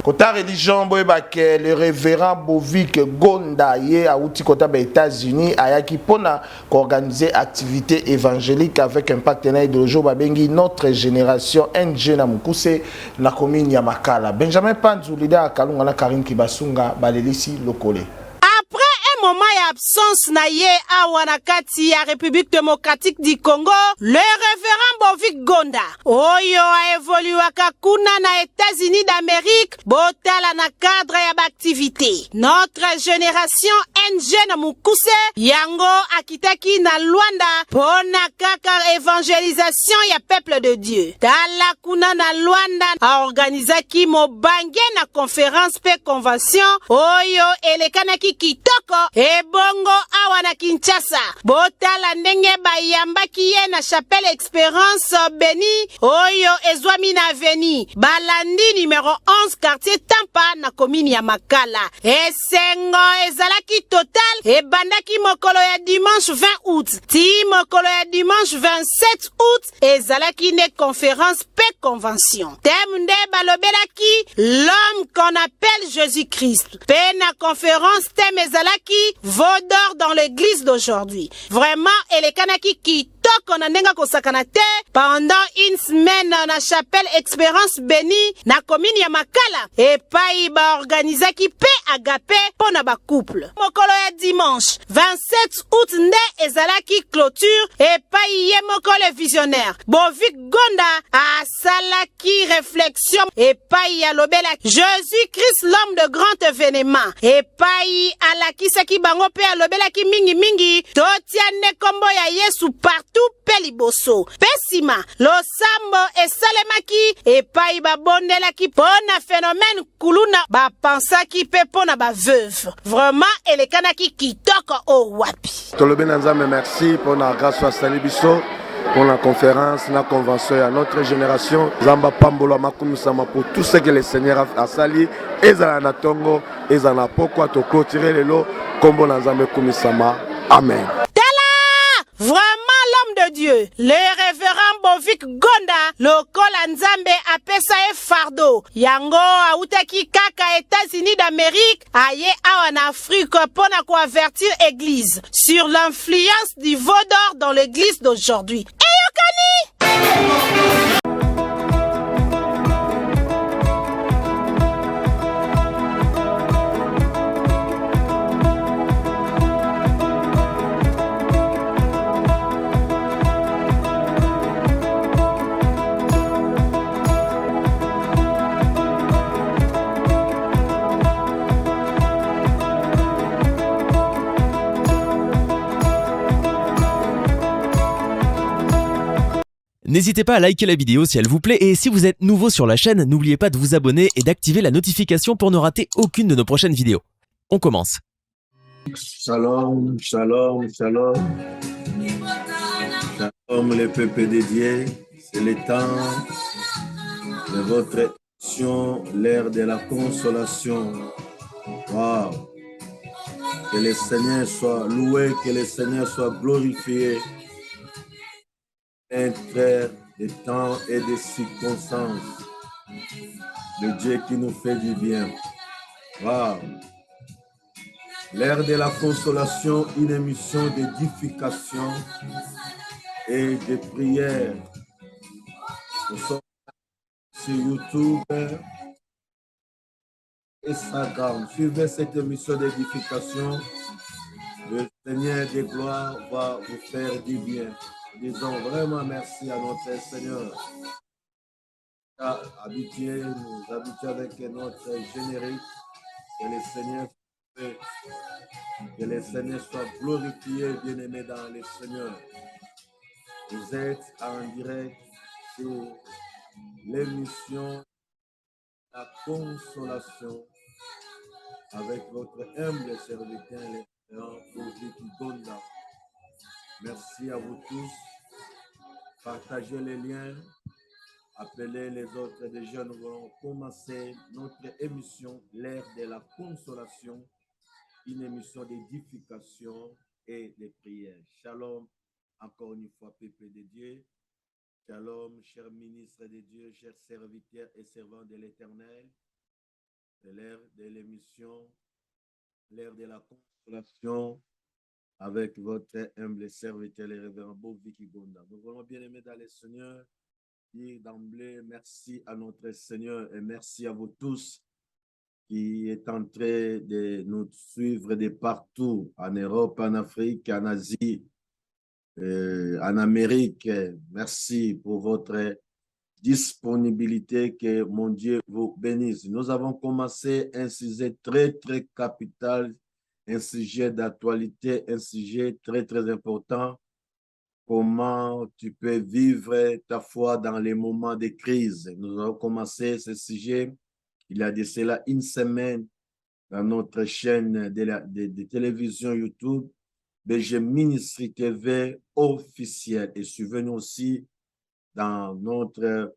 Kota religion boyebake le révérend Bovik Gonda ye auti kota ba États-Unis ayaki pona organiser activité évangélique avec un partenaire idéologique babengi notre génération NG na Mukuse na commune ya Makala. Benjamin Panzu leader Kalunga na Karim Kibasunga balelisi lokole. Moment d'absence na ye awa na kati ya République démocratique du Congo, le révérend Bovik Gonda oyo a évolué kuna na États-Unis d'Amérique botala na cadre ya activité notre génération NG na Mukuse yango akitaki na Luanda pona kaka évangélisation ya peuple de Dieu tala kuna na Luanda a organisaki mobange na conférence pe convention oyo elekanaki kitoko ebongo awa na Kinshasa botala ndenge bayambaki ye na chapelle Espérance Beni oyo ezwami na Veni balandi numéro 11 quartier Tampa na commune ya Makala esengo ezalaki total ebandaki mokolo ya dimanche 20 août ti mokolo ya dimanche 27 août ezalaki ne conférence pe convention thème nde balobelaki l'homme qu'on appelle Jésus-Christ pe na conférence thème ezalaki vaudor dans l'église d'aujourd'hui. Vraiment, elekanaki kitoko na ndenga kosakana te pendant une semaine na chapelle Espérance Beni na commune ya Makala epai ba organisaki pe agape pona ba couple. Mokolo ya dimanche 27 août nde ezalaki clôture epai ye mokolo visionnaire Bovik Gonda asalaki réflexion epai ya lobela Jésus-Christ l'homme de grand événement epai alakisaki bango pe alobelaki mingi totiane kombo ya Yesu partout pe liboso pesima losambo esalemaki epai babondelaki pona phénomène kuluna bapensaki pe pona baveuve vraiment elekanaki kitoko o wapi tolobi na nzambe merci pona grâce à Salibiso pour la conférence, la convention à notre génération. Zamba Pambolo Makumusama pour tout ce que le Seigneur a sali. Ezala na tongo, ezala pokwa to clôturer le lot. Kombo na Zamba Kumisama. Amen. Vraiment l'homme de Dieu, le révérend Bovik Gonda, lokola Nzambe apesa e fardo. Yango autaki kaka États-Unis d'Amérique, aye awa en Afrique pona ko avertir église sur l'influence du vaudor dans l'église d'aujourd'hui. Eyokani! N'hésitez pas à liker la vidéo si elle vous plaît et si vous êtes nouveau sur la chaîne, n'oubliez pas de vous abonner et d'activer la notification pour ne rater aucune de nos prochaines vidéos. On commence. Shalom, shalom, shalom. Shalom les peuples dédiés, c'est le temps de votre émission, l'ère de la consolation. Wow. Que le Seigneur soit loué, que le Seigneur soit glorifié. Un frère de temps et de circonstances. Le Dieu qui nous fait du bien. Wow. L'ère de la consolation, une émission d'édification et de prière. Nous sommes sur YouTube, Instagram. Suivez cette émission d'édification. Le Seigneur des gloires va vous faire du bien. Disons vraiment merci à notre Seigneur. Habitué, nous habituons avec notre générique. Que le Seigneur fait, que le Seigneur soit glorifié, bien-aimé dans le Seigneur. Vous êtes en direct sur l'émission La Consolation avec votre humble serviteur, le grand Bovik Gonda. Merci à vous tous. Partagez les liens. Appelez les autres. Déjà, nous allons commencer notre émission, l'ère de la consolation, une émission d'édification et de prière. Shalom, encore une fois, peuple de Dieu. Shalom, cher ministre de Dieu, chers serviteurs et servants de l'Éternel. C'est l'heure de l'émission, l'heure de la consolation avec votre humble serviteur, le révérend Boviki Gonda. Nous voulons bien aimer dans le Seigneur, dire d'emblée merci à notre Seigneur et merci à vous tous qui est en train de nous suivre de partout, en Europe, en Afrique, en Asie, en Amérique. Merci pour votre disponibilité, que mon Dieu vous bénisse. Nous avons commencé un sujet très, très capital, un sujet d'actualité, un sujet très, très important. Comment tu peux vivre ta foi dans les moments de crise. Nous avons commencé ce sujet il y a de cela une semaine dans notre chaîne de télévision YouTube, BG Ministry TV officiel. Et suivez-nous aussi dans notre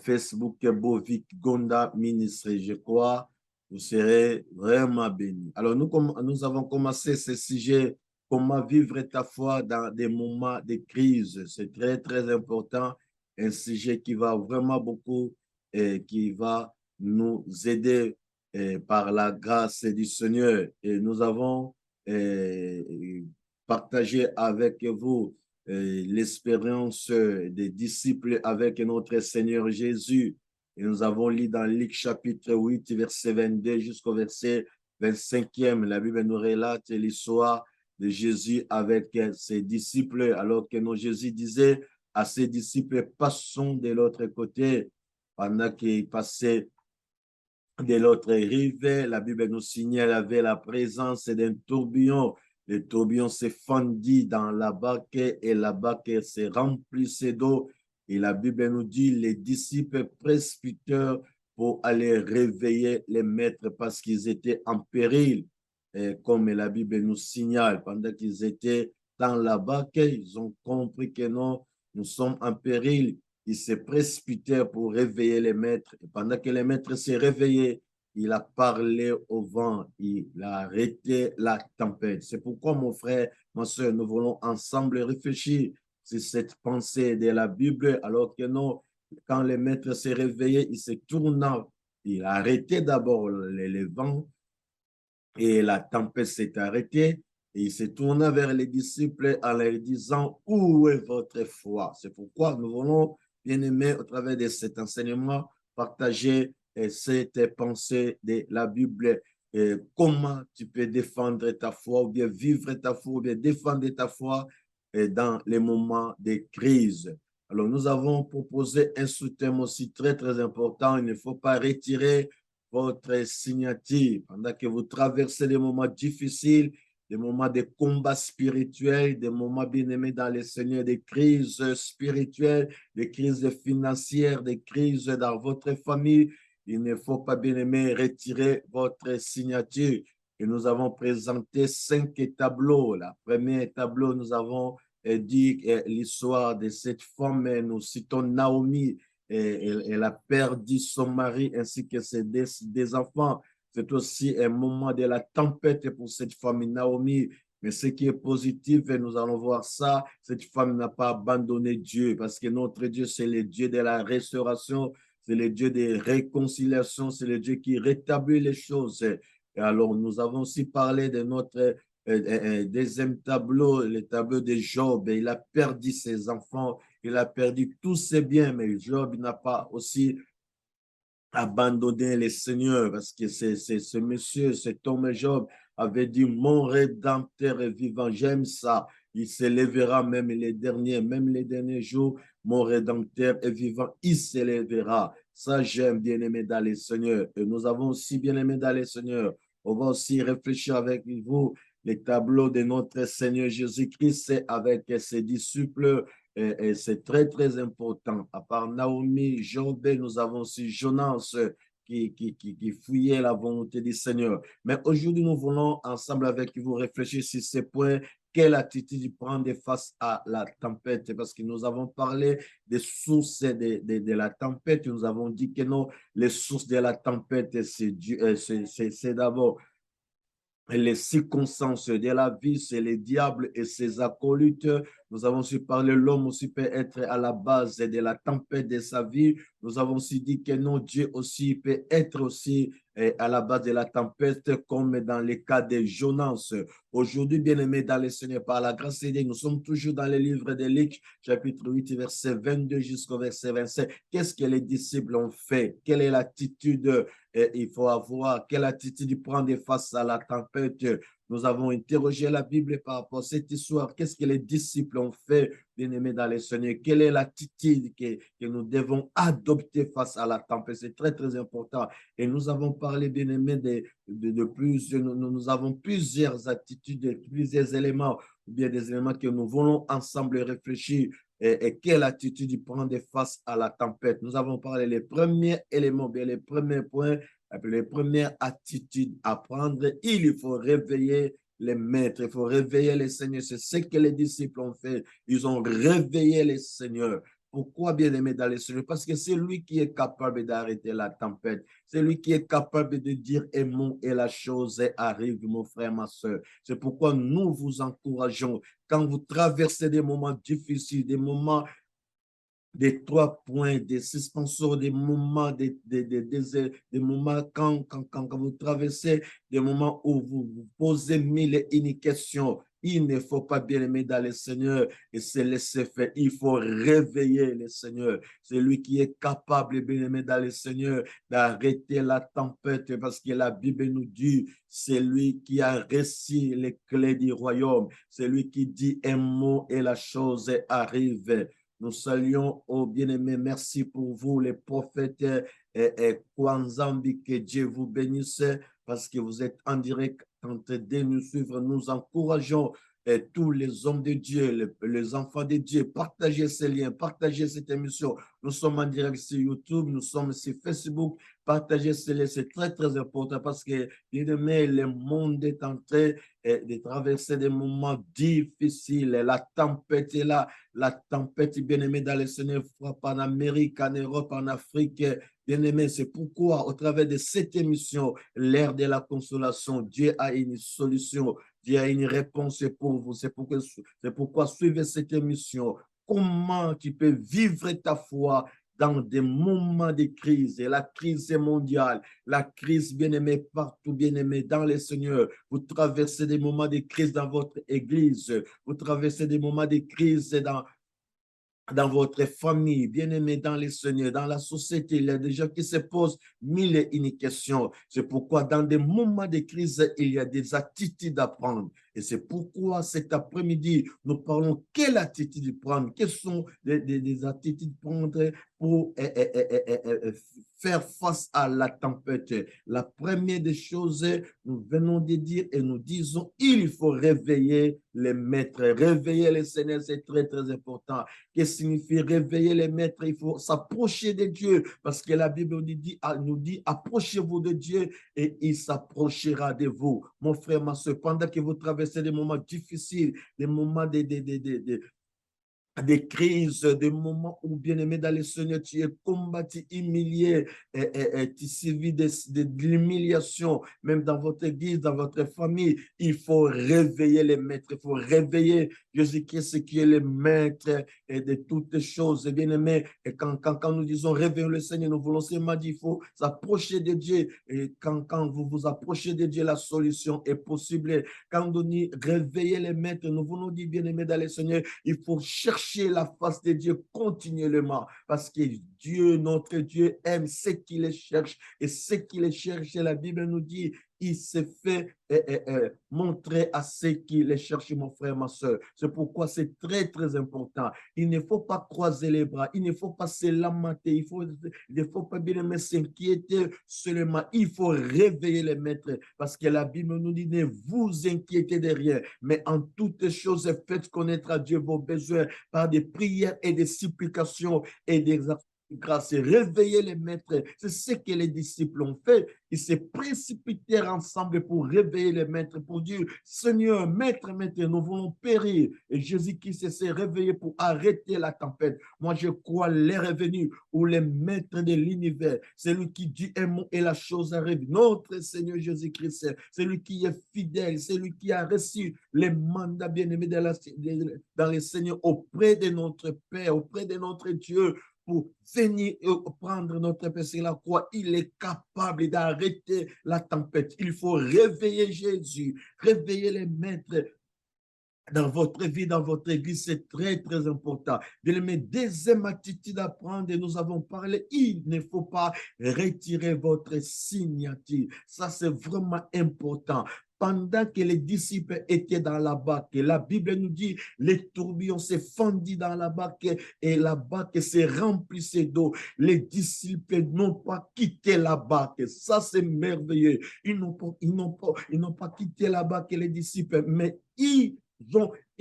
Facebook Bovik Gonda Ministry. Je crois vous serez vraiment bénis. Alors, nous avons commencé ce sujet, comment vivre ta foi dans des moments de crise. C'est très, très important. Un sujet qui va vraiment beaucoup et qui va nous aider par la grâce du Seigneur. Et nous avons partagé avec vous l'expérience des disciples avec notre Seigneur Jésus. Et nous avons lu dans Luc chapitre 8, verset 22 jusqu'au verset 25e. La Bible nous relate l'histoire de Jésus avec ses disciples, alors que Jésus disait à ses disciples, passons de l'autre côté. Pendant qu'ils passaient de l'autre rive, la Bible nous signale avec la présence d'un tourbillon. Le tourbillon s'est fendu dans la barque et la barque s'est remplissée d'eau. Et la Bible nous dit, les disciples précipitèrent pour aller réveiller les maîtres parce qu'ils étaient en péril. Et comme la Bible nous signale, pendant qu'ils étaient dans la barque, ils ont compris que non, nous sommes en péril. Ils se précipitèrent pour réveiller les maîtres. Et pendant que les maîtres s'est réveillés, il a parlé au vent, il a arrêté la tempête. C'est pourquoi, mon frère, ma soeur, nous voulons ensemble réfléchir sur cette pensée de la Bible, alors que non, quand les maîtres s'est réveillé, il s'est tourné, il a arrêté d'abord les vents et la tempête s'est arrêtée. Et il s'est tourné vers les disciples en leur disant, où est votre foi? C'est pourquoi nous voulons, bien aimés, au travers de cet enseignement, partager cette pensée de la Bible. Comment tu peux défendre ta foi ou bien vivre ta foi ou bien défendre ta foi dans les moments de crise. Alors, nous avons proposé un sous-thème aussi très, très important. Il ne faut pas retirer votre signature pendant que vous traversez des moments difficiles, des moments de combat spirituel, des moments bien-aimés dans le Seigneur, des crises spirituelles, des crises financières, des crises dans votre famille. Il ne faut pas, bien-aimé, retirer votre signature. Et nous avons présenté 5 tableaux. Le premier tableau, nous avons dit l'histoire de cette femme. Nous citons Naomi. Elle a perdu son mari ainsi que ses des enfants. C'est aussi un moment de la tempête pour cette femme Naomi. Mais ce qui est positif, et nous allons voir ça, cette femme n'a pas abandonné Dieu parce que notre Dieu, c'est le Dieu de la restauration, c'est le Dieu de réconciliation, c'est le Dieu qui rétablit les choses. Et alors, nous avons aussi parlé de notre deuxième tableau, le tableau de Job. Et il a perdu ses enfants, il a perdu tous ses biens, mais Job n'a pas aussi abandonner les seigneurs parce que c'est ce monsieur, cet homme Job avait dit, mon rédempteur est vivant, j'aime ça, il se lèvera même les derniers jours, mon rédempteur est vivant, il se lèvera. Ça, j'aime bien aimé dans les seigneurs. Et nous avons aussi bien aimé dans les seigneurs. On va aussi réfléchir avec vous les tableaux de notre Seigneur Jésus-Christ avec ses disciples. Et c'est très, très important. À part Naomi, Job, nous avons aussi Jonas qui fouillait la volonté du Seigneur. Mais aujourd'hui, nous voulons ensemble avec vous réfléchir sur ces points. Quelle attitude prendre face à la tempête? Parce que nous avons parlé des sources de la tempête. Nous avons dit que non, les sources de la tempête, c'est d'abord les circonstances de la vie, c'est le diable et ses acolytes. Nous avons aussi parlé, l'homme aussi peut être à la base de la tempête de sa vie. Nous avons aussi dit que non, Dieu aussi peut être aussi à la base de la tempête, comme dans le cas de Jonas. Aujourd'hui, bien-aimés dans le Seigneur, par la grâce de Dieu, nous sommes toujours dans le livre de Luc, chapitre 8, verset 22 jusqu'au verset 27. Qu'est-ce que les disciples ont fait? Quelle est l'attitude il faut avoir? Quelle attitude prendre face à la tempête? Nous avons interrogé la Bible par rapport à cette histoire. Qu'est-ce que les disciples ont fait, bien-aimés dans le Seigneur? Quelle est l'attitude que nous devons adopter face à la tempête? C'est très, très important. Et nous avons parlé, bien-aimés, de plusieurs, nous avons plusieurs attitudes, plusieurs éléments, ou bien des éléments que nous voulons ensemble réfléchir. Et quelle attitude prendre face à la tempête? Nous avons parlé les premiers éléments, bien les premiers points, les premières attitudes à prendre. Il faut réveiller les maîtres, il faut réveiller les seigneurs. C'est ce que les disciples ont fait. Ils ont réveillé les seigneurs. Pourquoi, bien-aimé dans les Seigneur? Parce que c'est lui qui est capable d'arrêter la tempête. C'est lui qui est capable de dire un mot et la chose arrive, mon frère, ma soeur. C'est pourquoi nous vous encourageons. Quand vous traversez des moments difficiles, des moments des 3 points, des suspensions, des moments, des moments quand vous traversez des moments où vous posez mille et une questions. Il ne faut pas, bien aimer dans le Seigneur et se laisser faire. Il faut réveiller le Seigneur. C'est lui qui est capable, bien aimé dans le Seigneur, d'arrêter la tempête parce que la Bible nous dit, c'est lui qui a reçu les clés du royaume. C'est lui qui dit un mot et la chose arrive. Nous saluons, oh bien-aimés, merci pour vous, les prophètes Kwanzambi, que Dieu vous bénisse parce que vous êtes en direct en train de nous suivre. Nous encourageons tous les hommes de Dieu, les enfants de Dieu, partagez ces liens, partagez cette émission. Nous sommes en direct sur YouTube, nous sommes sur Facebook, partagez ces liens, c'est très, très important parce que, bien aimé, le monde est en train de traverser des moments difficiles. La tempête est là, la tempête, bien aimé, dans le Seigneur frappe en Amérique, en Europe, en Afrique. Bien aimé, c'est pourquoi, au travers de cette émission, l'ère de la consolation, Dieu a une solution. Dieu a une réponse pour vous. C'est pourquoi suivez cette émission. Comment tu peux vivre ta foi dans des moments de crise. Et la crise est mondiale. La crise, bien-aimée, partout, bien-aimée, dans le Seigneur. Vous traversez des moments de crise dans votre église. Vous traversez des moments de crise dans votre famille, bien-aimés dans les Seigneurs, dans la société, il y a des gens qui se posent mille et une questions. C'est pourquoi dans des moments de crise, il y a des attitudes à prendre. Et c'est pourquoi cet après-midi, nous parlons quelle attitude prendre, quelles sont des attitudes prendre pour faire face à la tempête. La première des choses, nous venons de dire et nous disons, il faut réveiller les maîtres, réveiller les seigneurs, c'est très, très important. Qu'est-ce que signifie réveiller les maîtres? Il faut s'approcher de Dieu parce que la Bible nous dit approchez-vous de Dieu et il s'approchera de vous. Mon frère, ma soeur, pendant que vous traversez des moments difficiles, des moments des crises, des moments où, bien-aimé dans le Seigneur, tu es combattu, humilié, tu subis de l'humiliation, même dans votre église, dans votre famille, il faut réveiller les maîtres, il faut réveiller Jésus-Christ qui est le maître de toutes choses, bien-aimé. Et quand nous disons réveiller le Seigneur, nous voulons seulement dire, il faut s'approcher de Dieu. Et quand vous vous approchez de Dieu, la solution est possible. Quand nous disons réveiller les maîtres, nous voulons dire, bien-aimé dans le Seigneur, il faut chercher la face de Dieu continuellement parce que Dieu, notre Dieu, aime ceux qui les cherchent et ceux qui les cherchent, la Bible nous dit, il se fait montrer à ceux qui les cherchent, mon frère, ma soeur. C'est pourquoi c'est très, très important. Il ne faut pas croiser les bras, il ne faut pas se lamenter, il ne faut pas bien s'inquiéter seulement. Il faut réveiller les maîtres parce que la Bible nous dit, ne vous inquiétez de rien, mais en toutes choses, faites connaître à Dieu vos besoins par des prières et des supplications et des grâce et réveiller les maîtres. C'est ce que les disciples ont fait. Ils se précipitèrent ensemble pour réveiller les maîtres, pour dire, Seigneur, maître, nous voulons périr. Et Jésus-Christ s'est réveillé pour arrêter la tempête. Moi, je crois l'heure est venue où les maîtres de l'univers, celui qui dit un mot et la chose arrive. Notre Seigneur Jésus-Christ, celui qui est fidèle, celui qui a reçu les mandats bien-aimés dans les Seigneurs auprès de notre Père, auprès de notre Dieu, pour venir prendre notre Père sur la croix. Il est capable d'arrêter la tempête. Il faut réveiller Jésus, réveiller les maîtres dans votre vie, dans votre église. C'est très, très important. Bien-aimé, deuxième attitude à prendre, et nous avons parlé, il ne faut pas retirer votre signature. Ça, c'est vraiment important. Pendant que les disciples étaient dans la barque, la Bible nous dit, les tourbillons se fendit dans la barque et la barque se remplissait d'eau. Les disciples n'ont pas quitté la barque. Ça, c'est merveilleux. Ils n'ont pas quitté la barque, les disciples, mais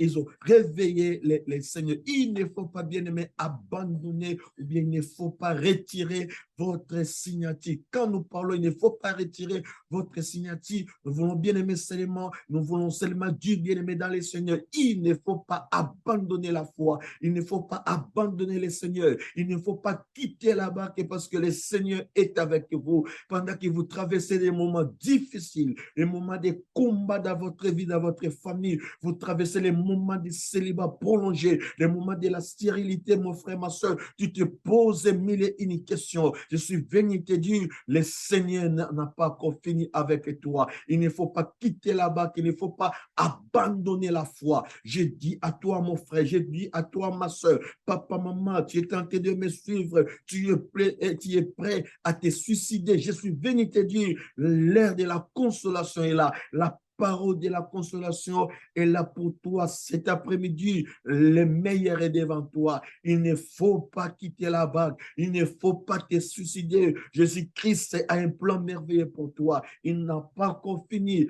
ils ont réveillé les seigneurs. Il ne faut pas, bien aimé, abandonner ou bien il ne faut pas retirer votre signature. Quand nous parlons, il ne faut pas retirer votre signature. Nous voulons bien aimer seulement, nous voulons seulement Dieu bien aimé dans les seigneurs. Il ne faut pas abandonner la foi. Il ne faut pas abandonner les seigneurs. Il ne faut pas quitter la barque parce que le Seigneur est avec vous. Pendant que vous traversez des moments difficiles, des moments de combat dans votre vie, dans votre famille, vous traversez les moments de célibat prolongé, les moments de la stérilité, mon frère, ma soeur, tu te poses mille et une questions. Je suis venu te dire, le Seigneur n'a pas encore fini avec toi. Il ne faut pas quitter la barque, il ne faut pas abandonner la foi. Je dis à toi, mon frère, je dis à toi, ma soeur, papa, maman, tu es tenté de me suivre, tu es prêt à te suicider. Je suis venu te dire, l'heure de la consolation est là. La parole de la consolation est là pour toi cet après-midi. Le meilleur est devant toi. Il ne faut pas quitter la vague. Il ne faut pas te suicider. Jésus-Christ a un plan merveilleux pour toi. Il n'a pas encore fini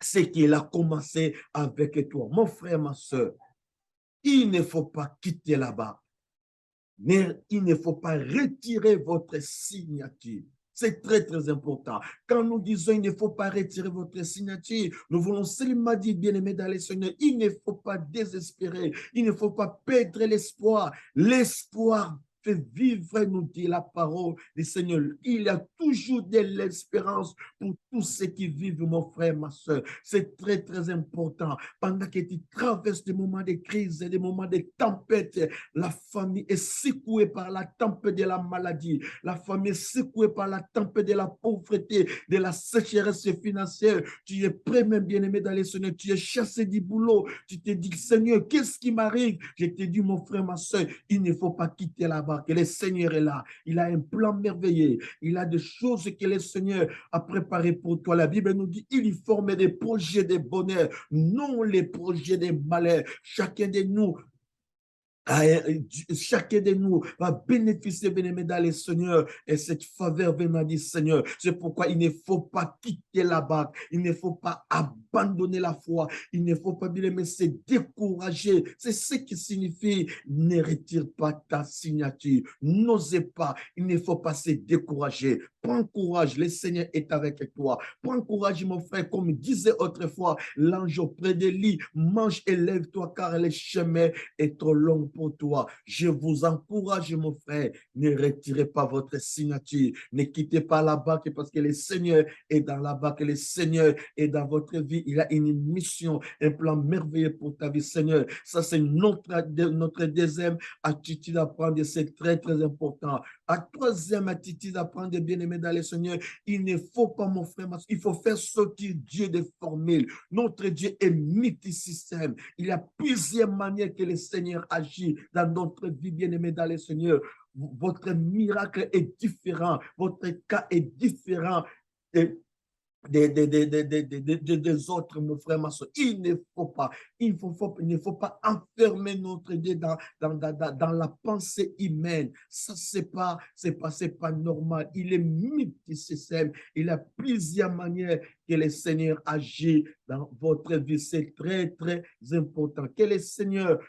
ce qu'il a commencé avec toi. Mon frère, ma soeur, il ne faut pas quitter la vague. Mais il ne faut pas retirer votre signature. C'est très, très important. Quand nous disons il ne faut pas retirer votre signature, nous voulons seulement dire, bien-aimé dans les Seigneur, il ne faut pas désespérer, il ne faut pas perdre l'espoir. L'espoir fait vivre, nous dit la parole du Seigneur. Il y a toujours de l'espérance pour tous ceux qui vivent, mon frère, ma soeur. C'est très, très important. Pendant que tu traverses des moments de crise, des moments de tempête, la famille est secouée par la tempête de la maladie. La famille est secouée par la tempête de la pauvreté, de la sécheresse financière. Tu es prêt, même bien-aimé dans les Seigneurs. Tu es chassé du boulot. Tu te dis, Seigneur, qu'est-ce qui m'arrive? Je te dis, mon frère, ma soeur, il ne faut pas quitter la barque. Le Seigneur est là. Il a un plan merveilleux. Il a des choses que le Seigneur a préparées pour toi. La Bible nous dit, il y forme des projets de bonheur, non les projets de malheur. Chacun de nous va bénéficier, bien-aimé dans les Seigneurs, et cette faveur venant du Seigneur. C'est pourquoi il ne faut pas quitter la barque, il ne faut pas abandonner la foi, il ne faut pas, bien-aimé, se décourager. C'est ce qui signifie ne retire pas ta signature, n'osez pas, il ne faut pas se décourager. Prends courage, le Seigneur est avec toi. Prends courage, mon frère, comme disait autrefois l'ange auprès de lui, mange et lève-toi car le chemin est trop long pour toi. Je vous encourage, mon frère, ne retirez pas votre signature, ne quittez pas la barque parce que le Seigneur est dans la barque, le Seigneur est dans votre vie. Il a une mission, un plan merveilleux pour ta vie, Seigneur. Ça, c'est notre deuxième attitude à prendre, c'est très, très important. La troisième attitude à prendre, bien-aimé dans le Seigneur, il ne faut pas, mon frère, il faut faire sortir Dieu des formules. Notre Dieu est multisystème. Il y a plusieurs manières que le Seigneur agit dans notre vie, bien-aimé dans le Seigneur. Votre miracle est différent. Votre cas est différent des autres, mon frère, ma soeur. Il ne faut pas enfermer notre Dieu dans la pensée humaine. Ça, c'est pas normal. Il est multisystème. Il a plusieurs manières que le Seigneur agit dans votre vie. C'est très, très important. Que le Seigneur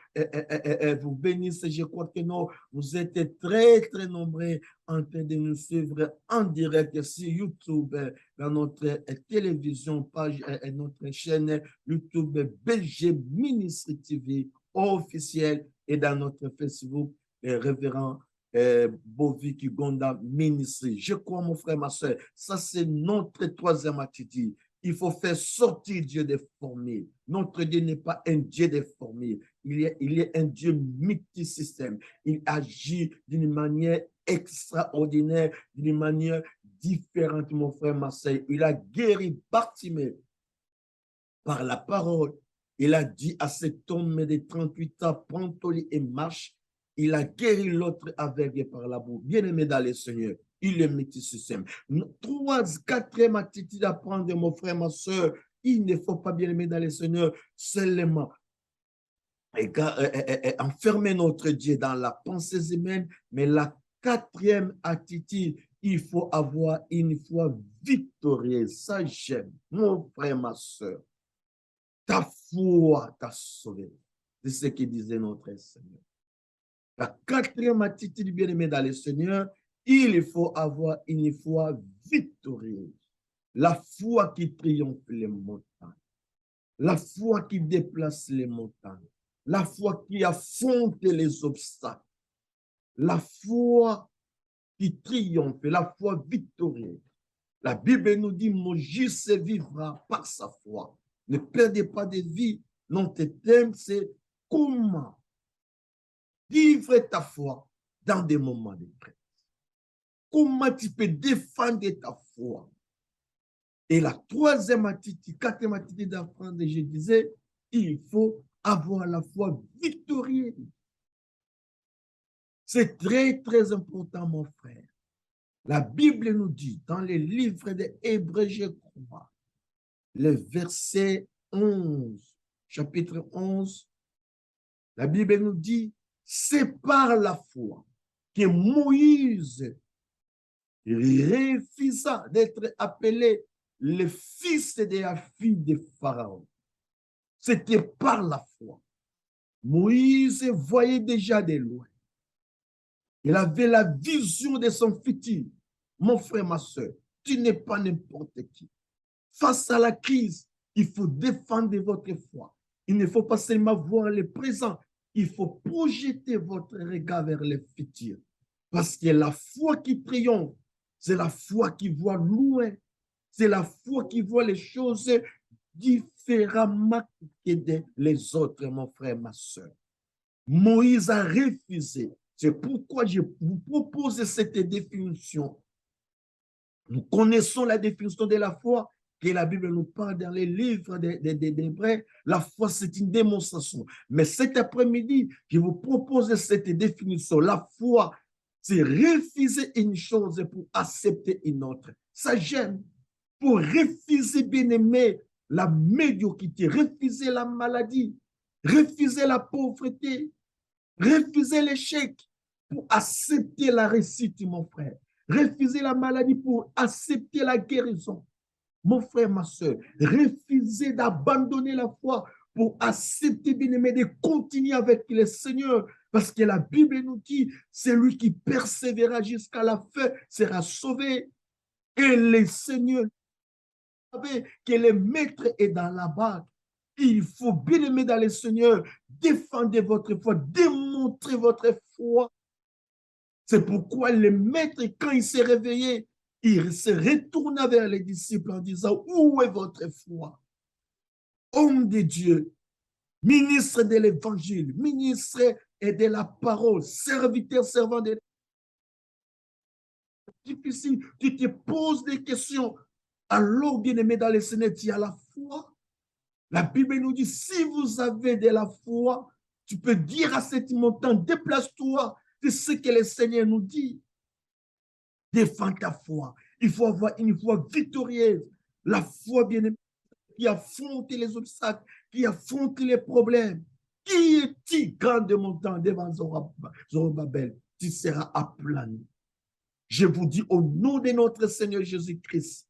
vous bénisse. Je crois que nous, vous êtes très, très nombreux en train de nous suivre en direct sur YouTube, dans notre télévision, page, notre chaîne YouTube BG Ministry TV officiel et dans notre Facebook, révérend Bovik Gonda Ministry. Je crois, mon frère, ma soeur, ça c'est notre troisième attitude. Il faut faire sortir Dieu des formules. Notre Dieu n'est pas un Dieu des formules. Il est un Dieu multisystème. Il agit d'une manière extraordinaire, d'une manière différente, mon frère, ma soeur. Il a guéri Bartimée par la parole. Il a dit à cet homme de 38 ans, prends ton lit et marche. Il a guéri l'autre aveugle par la boue. Bien-aimé dans le Seigneur, il est multisystème. Quatrième attitude à prendre, mon frère, ma soeur, il ne faut pas, bien-aimé dans le Seigneur, seulement enfermer notre Dieu dans la pensée humaine, mais la quatrième attitude, il faut avoir une foi victorieuse. Ça, j'aime, mon frère, ma soeur. Ta foi t'a sauvé. C'est ce que disait notre Seigneur. La quatrième attitude, bien-aimé dans le Seigneur, il faut avoir une foi victorieuse. La foi qui triomphe les montagnes. La foi qui déplace les montagnes. La foi qui affronte les obstacles. La foi qui triomphe, la foi victorieuse. La Bible nous dit, mon juste vivra par sa foi. Ne perdez pas de vie. Notre thème, c'est comment vivre ta foi dans des moments de crise. Comment tu peux défendre ta foi. Et la troisième attitude, quatrième attitude d'apprendre, je disais, il faut avoir la foi victorieuse. C'est très, très important, mon frère. La Bible nous dit, dans les livres des Hébreux, je crois, le verset 11, chapitre 11, la Bible nous dit, c'est par la foi que Moïse refusa d'être appelé le fils de la fille de Pharaon. C'était par la foi. Moïse voyait déjà de loin. Il avait la vision de son futur. Mon frère, ma soeur, tu n'es pas n'importe qui. Face à la crise, il faut défendre votre foi. Il ne faut pas seulement voir le présent, il faut projeter votre regard vers le futur. Parce que la foi qui triomphe, c'est la foi qui voit loin. C'est la foi qui voit les choses différemment que les autres, mon frère, ma soeur. Moïse a refusé. C'est pourquoi je vous propose cette définition. Nous connaissons la définition de la foi que la Bible nous parle dans les livres d'Hébreux. La foi, c'est une démonstration. Mais cet après-midi, je vous propose cette définition. La foi, c'est refuser une chose pour accepter une autre. Ça j'aime. Pour refuser, bien-aimé, la médiocrité, refuser la maladie, refuser la pauvreté, refuser l'échec pour accepter la réussite, mon frère. Refuser la maladie pour accepter la guérison. Mon frère, ma soeur, refuser d'abandonner la foi pour accepter, bien-aimé, de continuer avec le Seigneur. Parce que la Bible nous dit, celui qui persévérera jusqu'à la fin sera sauvé. Et le Seigneur savait que le maître est dans la barque. Il faut, bien-aimé dans le Seigneur, défendre votre foi, démontrer votre foi. C'est pourquoi le maître, quand il s'est réveillé, il se retourna vers les disciples en disant, où est votre foi? Homme de Dieu, ministre de l'évangile, ministre et de la parole, serviteur, servant de difficile, tu te poses des questions. Alors, bien-aimé dans le Seigneur, tu as la foi. La Bible nous dit, si vous avez de la foi, tu peux dire à cette montagne, déplace-toi. C'est ce que le Seigneur nous dit. Défends ta foi. Il faut avoir une foi victorieuse. La foi, bien-aimé, qui affronte les obstacles, qui affronte les problèmes. Qui est-il, grande montagne devant Zorobabel? Tu seras aplani. Je vous dis au nom de notre Seigneur Jésus-Christ,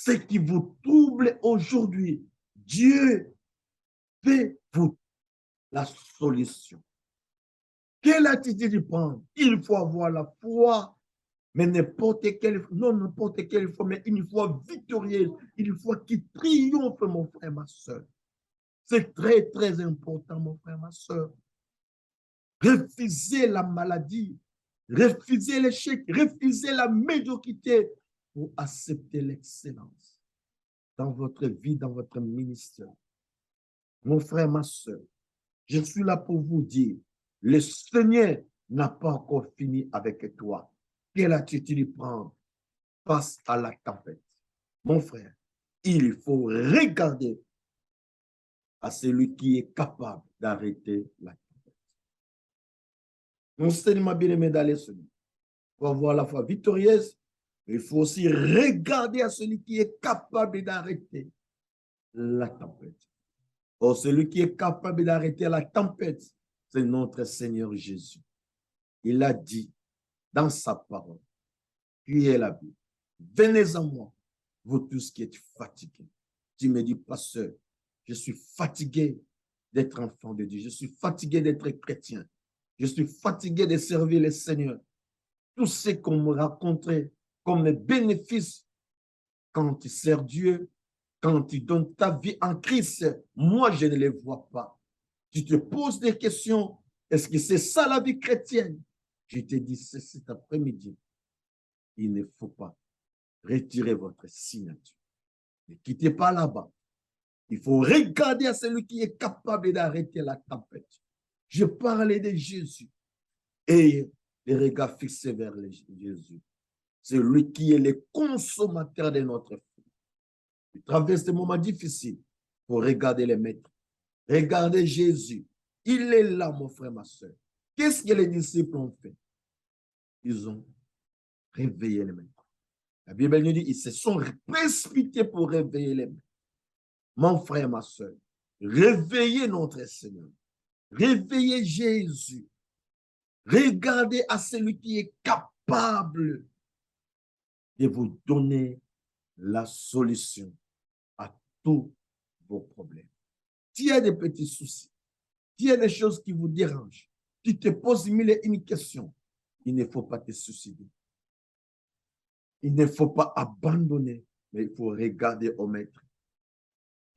ce qui vous trouble aujourd'hui, Dieu fait vous la solution. Quelle attitude prendre? Il faut avoir la foi, mais n'importe quelle foi, mais une foi victorieuse, une foi qui triomphe, mon frère, ma soeur. C'est très, très important, mon frère, ma soeur. Refusez la maladie, refusez l'échec, refusez la médiocrité pour accepter l'excellence dans votre vie, dans votre ministère. Mon frère, ma soeur, je suis là pour vous dire, le Seigneur n'a pas encore fini avec toi. Quelle attitude prendre face à la tempête? Mon frère, il faut regarder à celui qui est capable d'arrêter la tempête. Non seulement bien-aimé dans les Seigneur, pour avoir la foi victorieuse, mais il faut aussi regarder à celui qui est capable d'arrêter la tempête. Or, celui qui est capable d'arrêter la tempête, c'est notre Seigneur Jésus. Il a dit dans sa parole, qui est la Bible, venez à moi, vous tous qui êtes fatigués. Tu me dis, pasteur, je suis fatigué d'être enfant de Dieu. Je suis fatigué d'être chrétien. Je suis fatigué de servir le Seigneur. Tout ce qu'on me racontait comme bénéfice quand tu sers Dieu, quand tu donnes ta vie en Christ, moi, je ne les vois pas. Tu te poses des questions. Est-ce que c'est ça la vie chrétienne? Je te dis cet après-midi, il ne faut pas retirer votre signature. Ne quittez pas là-bas. Il faut regarder à celui qui est capable d'arrêter la tempête. Je parlais de Jésus et les regards fixés vers Jésus. C'est lui qui est le consommateur de notre foi. Il traverse des moments difficiles pour regarder les maîtres. Regardez Jésus. Il est là, mon frère, ma soeur. Qu'est-ce que les disciples ont fait? Ils ont réveillé les maîtres. La Bible nous dit, ils se sont précipités pour réveiller les maîtres. Mon frère, ma soeur, réveillez notre Seigneur. Réveillez Jésus. Regardez à celui qui est capable de vous donner la solution à tous vos problèmes. S'il y a des petits soucis, s'il y a des choses qui vous dérangent, tu te poses mille et une questions, il ne faut pas te suicider. Il ne faut pas abandonner, mais il faut regarder au Maître.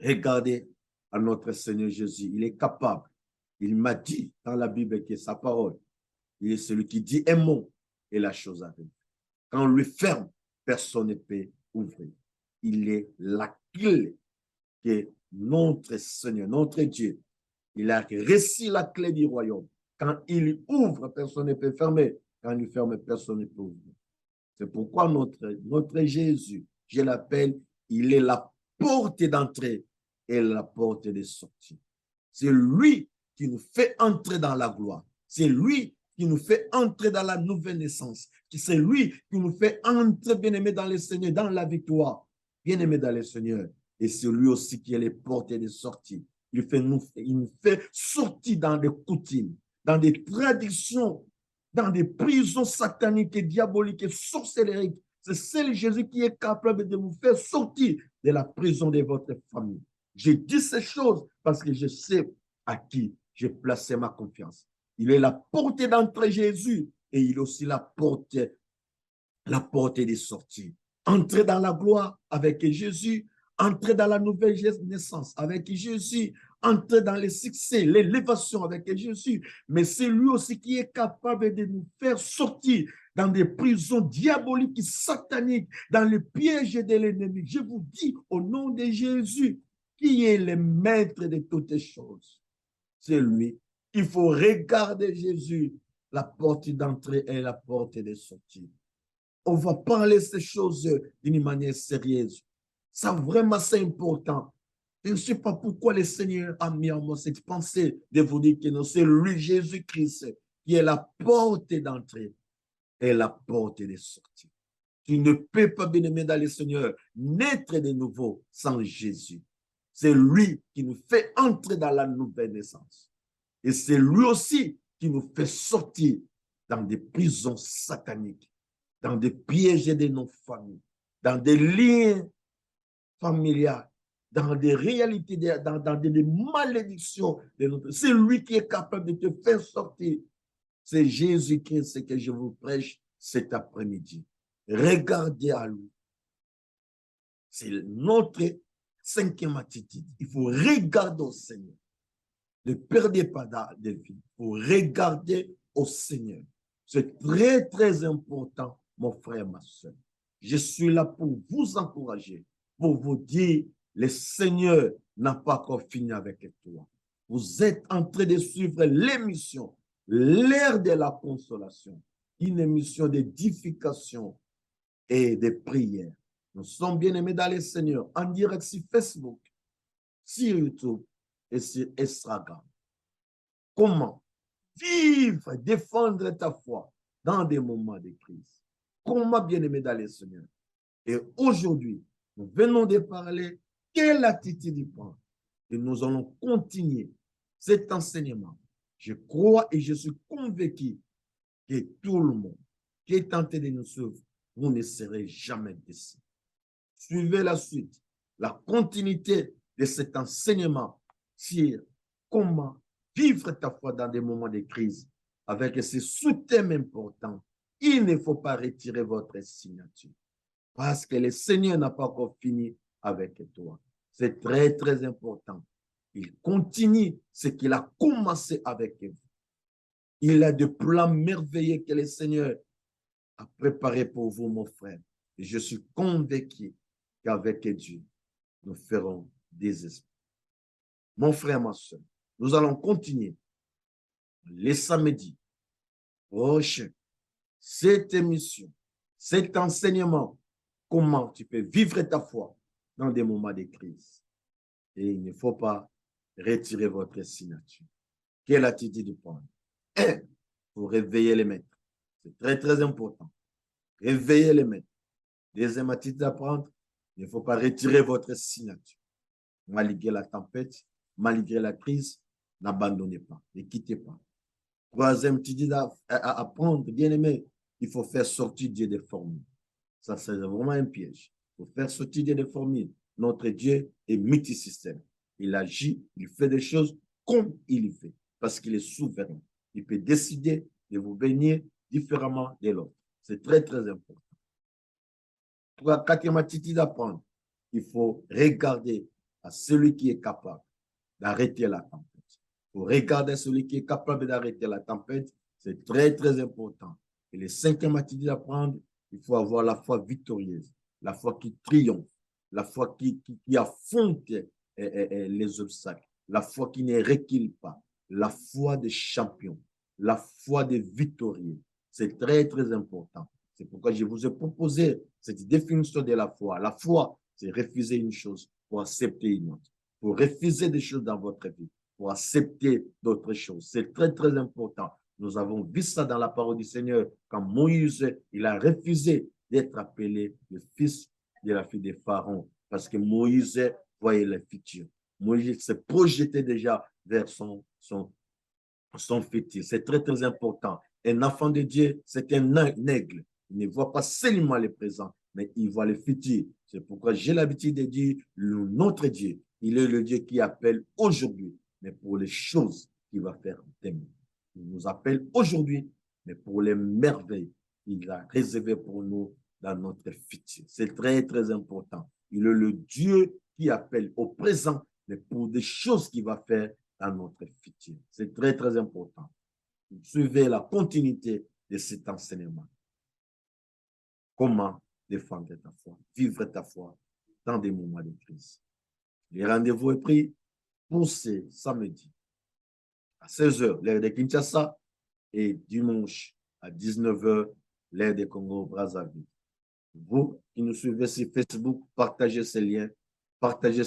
Regardez à notre Seigneur Jésus. Il est capable. Il m'a dit dans la Bible que sa parole, il est celui qui dit un mot et la chose arrive. Quand on lui ferme, personne ne peut ouvrir. Il est la clé que notre Seigneur, notre Dieu, il a reçu la clé du royaume. Quand il ouvre, personne ne peut fermer. Quand il ferme, personne ne peut ouvrir. C'est pourquoi notre Jésus, je l'appelle, il est la porte d'entrée et la porte de sortie. C'est lui qui nous fait entrer dans la gloire. C'est lui qui nous fait entrer dans la nouvelle naissance. C'est lui qui nous fait entrer, bien-aimé, dans le Seigneur, dans la victoire. Bien-aimé dans le Seigneur. Et c'est lui aussi qui est les portes de sortie. Il nous fait sortir dans des coutumes, dans des traditions, dans des prisons sataniques et diaboliques et sorcelleriques. C'est seul Jésus qui est capable de vous faire sortir de la prison de votre famille. Je dis ces choses parce que je sais à qui j'ai placé ma confiance. Il est la porte d'entrée Jésus et il est aussi la porte de sortie. Entrez dans la gloire avec Jésus, entrez dans la nouvelle naissance avec Jésus, entrez dans le succès, l'élévation avec Jésus. Mais c'est lui aussi qui est capable de nous faire sortir dans des prisons diaboliques et sataniques, dans le piège de l'ennemi. Je vous dis au nom de Jésus, qui est le maître de toutes choses. C'est lui. Il faut regarder Jésus, la porte d'entrée et la porte de sortie. On va parler ces choses d'une manière sérieuse. Ça, vraiment, c'est important. Je ne sais pas pourquoi le Seigneur a mis en moi cette pensée de vous dire que non, c'est lui, Jésus-Christ, qui est la porte d'entrée et la porte de sortie. Tu ne peux pas, bien-aimé dans le Seigneur, naître de nouveau sans Jésus. C'est lui qui nous fait entrer dans la nouvelle naissance. Et c'est lui aussi qui nous fait sortir dans des prisons sataniques, dans des pièges de nos familles, dans des liens familiales, dans des réalités, dans des malédictions de notre. C'est lui qui est capable de te faire sortir. C'est Jésus-Christ, ce que je vous prêche cet après-midi. Regardez à lui. C'est notre 5e attitude. Il faut regarder au Seigneur. Ne perdez pas de vie. Il faut regarder au Seigneur. C'est très, très important, mon frère, ma soeur. Je suis là pour vous encourager, pour vous dire, le Seigneur n'a pas encore fini avec toi. Vous êtes en train de suivre l'émission, l'ère de la consolation, une émission d'édification et de prière. Nous sommes bien-aimés dans le Seigneur, en direct sur Facebook, sur YouTube et sur Instagram. Comment vivre, défendre ta foi dans des moments de crise? Comment bien-aimés dans le Seigneur? Et aujourd'hui, nous venons de parler quelle attitude prendre. Et nous allons continuer cet enseignement. Je crois et je suis convaincu que tout le monde qui est tenté de nous suivre, vous ne serez jamais déçus. Suivez la suite, la continuité de cet enseignement sur comment vivre ta foi dans des moments de crise avec ces sous-thèmes importants. Il ne faut pas retirer votre signature parce que le Seigneur n'a pas encore fini avec toi. C'est très, très important. Il continue ce qu'il a commencé avec vous. Il a des plans merveilleux que le Seigneur a préparés pour vous, mon frère. Et je suis convaincu qu'avec Dieu, nous ferons des exploits. Mon frère, ma soeur, nous allons continuer les samedis prochains cette émission, cet enseignement, comment tu peux vivre ta foi dans des moments de crise. Et il ne faut pas retirer votre signature. Quelle attitude prendre? 1, pour réveiller les maîtres. C'est très, très important. Réveiller les maîtres. 2e attitude à prendre, il ne faut pas retirer votre signature. Malgré la tempête, malgré la crise, n'abandonnez pas, ne quittez pas. 3e attitude à prendre, bien aimé, il faut faire sortir Dieu des formules. Ça, c'est vraiment un piège. Il faut faire sortir Dieu des formules. Notre Dieu est multisystème. Il agit, il fait des choses comme il fait, parce qu'il est souverain. Il peut décider de vous bénir différemment de l'autre. C'est très, très important. Pour la 4e attitude à prendre, il faut regarder à celui qui est capable d'arrêter la tempête. Il faut regarder à celui qui est capable d'arrêter la tempête. C'est très, très important. Et le 5e attitude à prendre, il faut avoir la foi victorieuse, la foi qui triomphe, la foi qui affronte les obstacles, la foi qui ne recule pas, la foi des champions, la foi des victorieux. C'est très, très important. C'est pourquoi je vous ai proposé cette définition de la foi. La foi, c'est refuser une chose pour accepter une autre. Pour refuser des choses dans votre vie, pour accepter d'autres choses. C'est très, très important. Nous avons vu ça dans la parole du Seigneur quand Moïse, il a refusé d'être appelé le fils de la fille de Pharaon parce que Moïse voyait le futur. Moïse se projetait déjà vers son futur. C'est très, très important. Un enfant de Dieu, c'est un aigle. Il ne voit pas seulement le présent, mais il voit le futur. C'est pourquoi j'ai l'habitude de dire, notre Dieu, il est le Dieu qui appelle aujourd'hui, mais pour les choses qu'il va faire demain. Il nous appelle aujourd'hui, mais pour les merveilles qu'il a réservées pour nous dans notre futur. C'est très, très important. Il est le Dieu qui appelle au présent, mais pour des choses qu'il va faire dans notre futur. C'est très, très important. Suivez la continuité de cet enseignement. Comment défendre ta foi, vivre ta foi dans des moments de crise. Le rendez-vous est pris pour ce samedi à 16h, l'heure de Kinshasa, et dimanche à 19h, l'heure de Congo-Brazzaville. Vous qui nous suivez sur Facebook, partagez ces liens, partagez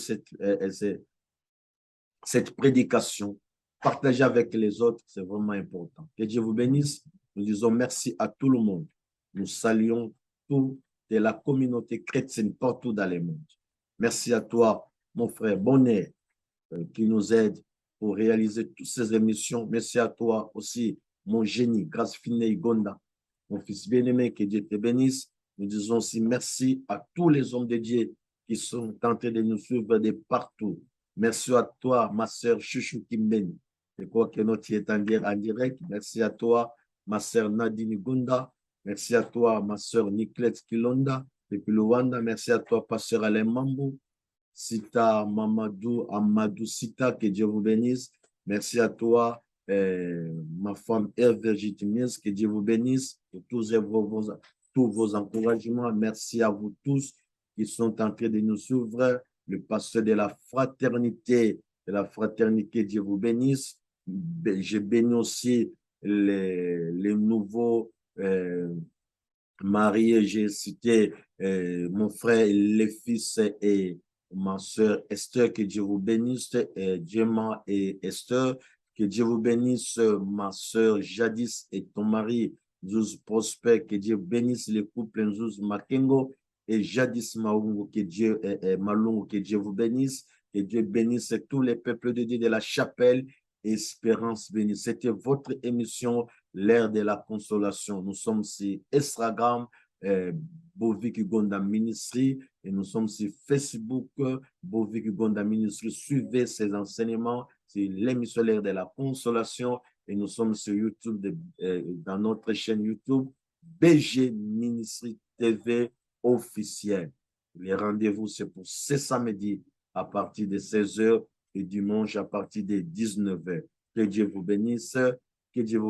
cette prédication, partagez avec les autres, c'est vraiment important. Que Dieu vous bénisse. Nous disons merci à tout le monde. Nous saluons toute la communauté chrétienne partout dans le monde. Merci à toi, mon frère Bonnet, qui nous aide pour réaliser toutes ces émissions. Merci à toi aussi, mon génie, Grâce Finney Gonda, mon fils bien-aimé, que Dieu te bénisse. Nous disons aussi merci à tous les hommes de Dieu qui sont en train de nous suivre de partout. Merci à toi, ma sœur Chouchou Kimbeni. Je crois que notre est en direct. Merci à toi, ma sœur Nadine Gunda. Merci à toi, ma sœur Nicolette Kilonda depuis Luanda. Merci à toi, pasteur Alain Mambou. Sita Mamadou Amadou Sita, que Dieu vous bénisse. Merci à toi, ma femme Hervé Jitimis, que Dieu vous bénisse pour tous vos encouragements. Merci à vous tous qui sont en train de nous suivre. Le pasteur de la fraternité, Dieu vous bénisse. Je bénis aussi les nouveaux mariés. J'ai cité mon frère, les fils et ma soeur Esther, que Dieu vous bénisse, Gemma et Esther, que Dieu vous bénisse, ma soeur Jadis et ton mari, Zouz Prosper, que Dieu bénisse les couples Zouz Makengo et Jadis Maungo, que Dieu Malungo, que Dieu vous bénisse, que Dieu bénisse tous les peuples de Dieu de la chapelle Espérance bénie. C'était votre émission, l'ère de la consolation. Nous sommes sur Instagram, Bovik Ugonda Ministry, et nous sommes sur Facebook, Bovik Ugonda Ministry. Suivez ces enseignements, c'est l'émission l'ère de la consolation, et nous sommes sur YouTube, dans notre chaîne YouTube, BG Ministry TV officiel. Les rendez-vous, c'est pour ce samedi à partir de 16h et dimanche à partir de 19h. Que Dieu vous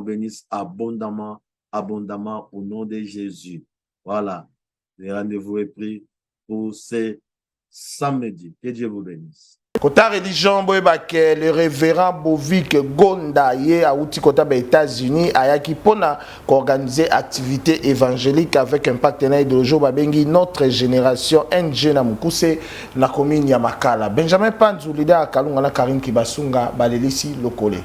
bénisse, abondamment, abondamment au nom de Jésus. Voilà, le rendez-vous est pris pour ce samedi. Que Dieu vous bénisse. Kota religion boyebake le révérend Bovik Gonda ye auti kota ba États-Unis ayaki pona organiser activité évangélique avec un partenaire de jour babengi notre génération NG na Mukuse na commune ya Makala. Benjamin Panzu leader akalunga na Karim Kibasunga balelisi lokole.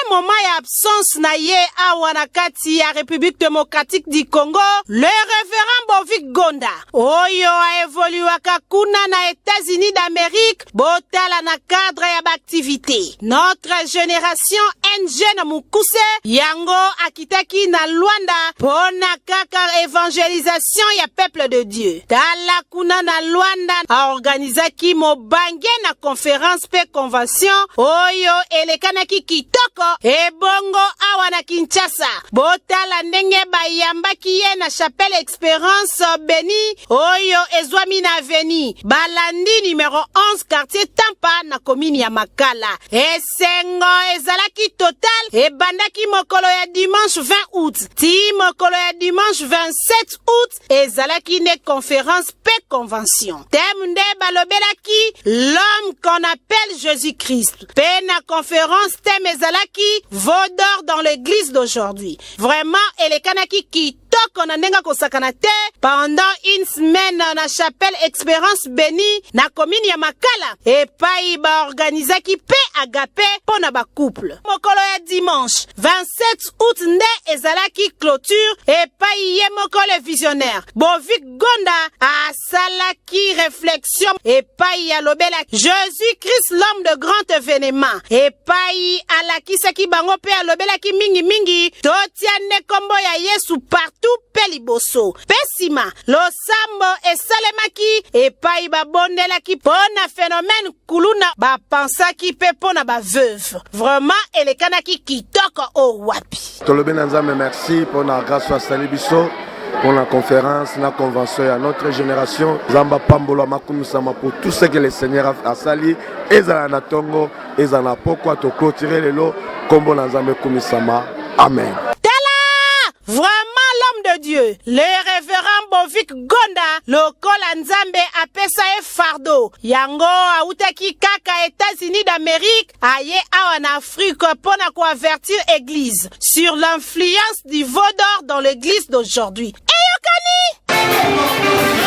Moment ya absence na ye awa na kati ya République démocratique du Congo, le révérend Bovik Gonda oyo a évoluaka kuna na États-Unis d'Amérique botala na cadre ya activité notre génération NG na Mukuse yango akitaki na Luanda pona kaka évangélisation ya peuple de Dieu tala kuna na Luanda a organisaki mobange na conférence pe convention oyo elekanaki kitoko ebongo awa na Kinshasa botala ndenge bayambaki ye na chapelle Espérance Béni oyo ezwami na Veni balandi numéro 11 quartier Tampa na commune ya Makala. Esengo ezalaki total ebandaki mokolo ya dimanche 20 août ti mokolo ya dimanche 27 août ezalaki ne conférence pe convention thème nde balobelaki l'homme qu'on appelle Jésus-Christ pe na conférence thème ezalaki veau d'or dans l'église d'aujourd'hui. Vraiment, elekanaki kitoko na ndenga kosakana te pendant une semaine na chapelle Espérance Béni na commune ya Makala epai ba organisaki pe agape pona ba couple. Mokolo ya dimanche 27 août nde ezalaki clôture epai ye mokolo visionnaire Bovik Gonda asalaki réflexion epai ya lobela Jésus-Christ l'homme de grand événement epai alakisaki bango pe alobelaki mingi totia ne kombo ya Yesu partout pe liboso pesima losambo esalemaki epai babondelaki pona phénomène kuluna bapensaki pe pona baveuve vraiment elekanaki kitoko o wapi tolobi na nzambe merci pona grâce à Salibiso pour la conférence, la convention à notre génération. Zamba Pambolo Makumusama pour tout ce que le Seigneur a sali. Et Zana Tongo, et Zana pourquoi te clôturer le lot, comme bon Zamba Kumisama. Amen. Vraiment l'homme de Dieu, le révérend Bovik Gonda, lokola nzambe apesa e fardo. Yango autaki kaka États-Unis d'Amérique, aye awa en Afrique pona ko avertir église sur l'influence du veau d'or dans l'église d'aujourd'hui. Eyokani!